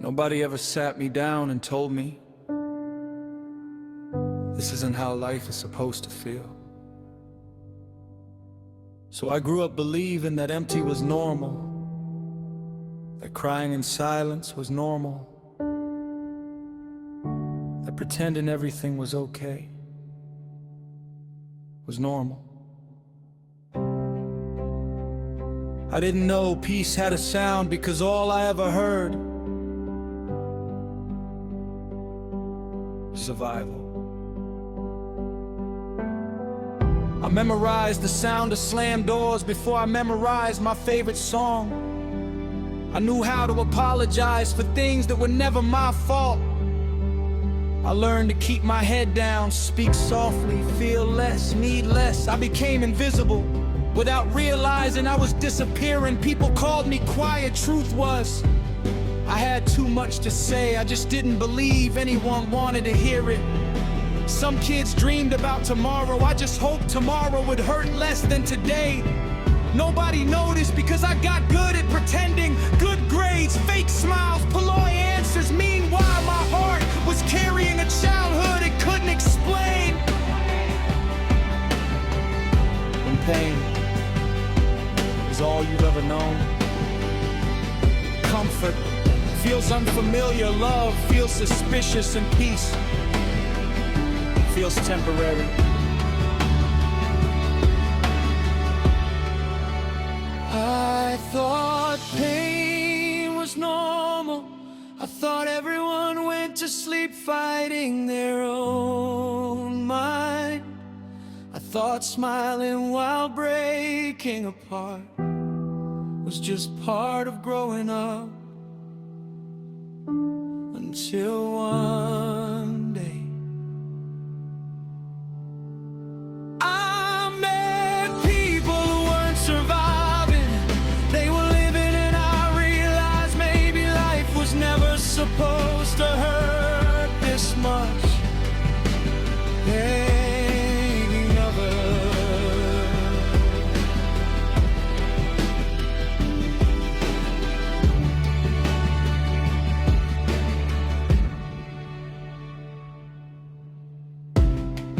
Nobody ever sat me down and told me this isn't how life is supposed to feel. So I grew up believing that empty was normal, that crying in silence was normal, that pretending everything was okay was normal. I didn't know peace had a sound because all I ever heard was survival. I memorized the sound of slammed doors before I memorized my favorite song. I knew how to apologize for things that were never my fault. I learned to keep my head down, speak softly, feel less, need less. I became invisible without realizing I was disappearing. People called me quiet. Truth was, I had too much to say. I just didn't believe anyone wanted to hear it. Some kids dreamed about tomorrow. I just hoped tomorrow would hurt less than today. Nobody noticed because I got good at pretending. Good grades, fake smiles, polite answers. Meanwhile, my heart was carrying a childhood it couldn't explain. When pain is all you've ever known, comfort feels unfamiliar, love feels suspicious, and peace feels temporary. I thought pain was normal. I thought everyone went to sleep fighting their own mind. I thought smiling while breaking apart was just part of growing up. Until one day I met people who weren't surviving. They were living, and I realized maybe life was never supposed to hurt this much. Thinking of her.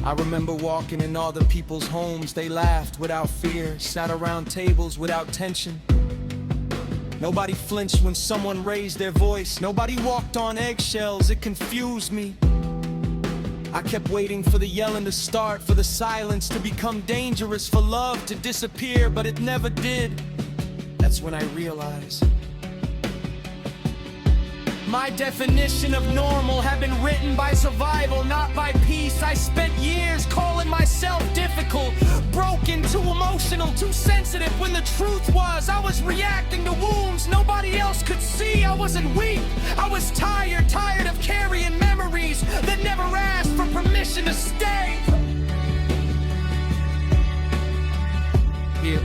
I remember walking in other people's homes. They laughed without fear, sat around tables without tension. Nobody flinched when someone raised their voice. Nobody walked on eggshells. It confused me. I kept waiting for the yelling to start, for the silence to become dangerous, for love to disappear, but it never did. That's when I realized my definition of normal had been written by survival, not by peace. I spent years calling myself difficult, broken, too emotional, too sensitive, when the truth was I was reacting to wounds nobody else could see. I wasn't weak, I was tired of carrying memories that never asked for permission to stay. Here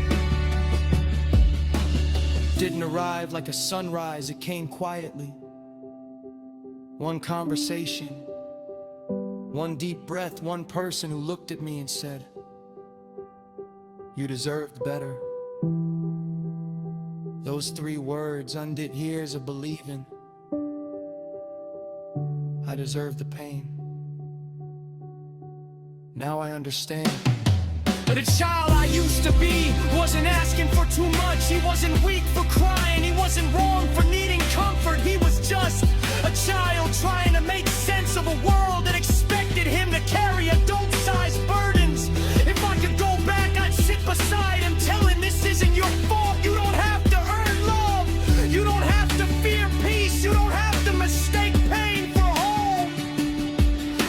didn't arrive like a sunrise, it came quietly. One conversation, one deep breath, one person who looked at me and said, "You deserved better." Those 3 words undid years of believing I deserved the pain. Now I understand. But a child I used to be wasn't asking for too much. He wasn't weak for crying. He wasn't wrong for needing comfort. He was just a child trying to make sense of a world that expected him to carry adult-sized burdens. If I could go back, I'd sit beside him, tell him this isn't your fault. You don't have to earn love. You don't have to fear peace. You don't have to mistake pain for home.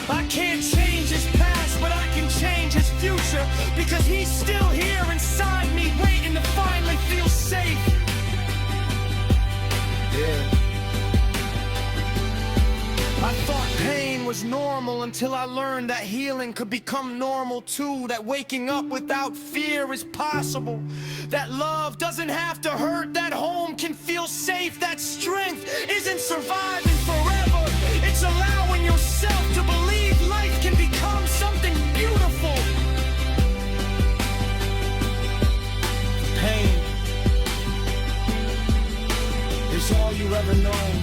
I can't change his past, but I can change his future, because he's still here inside me, waiting to finally feel safe. Yeah. I thought pain was normal until I learned that healing could become normal too. That waking up without fear is possible. That love doesn't have to hurt. That home can feel safe. That strength isn't surviving forever. It's allowing yourself to believe life can become something beautiful. Pain is all you ever known.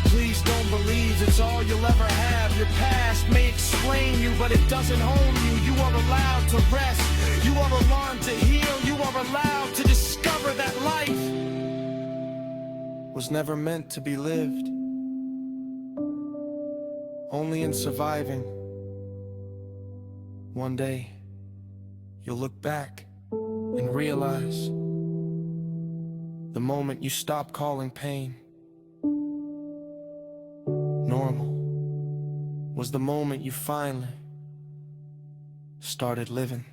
Please don't believe it's all you'll ever have. Your past may explain you, but it doesn't own you. You are allowed to rest. You are allowed to heal. You are allowed to discover that life was never meant to be lived. Only in surviving. One day, you'll look back and realize the moment you stop calling pain normal was the moment you finally started living.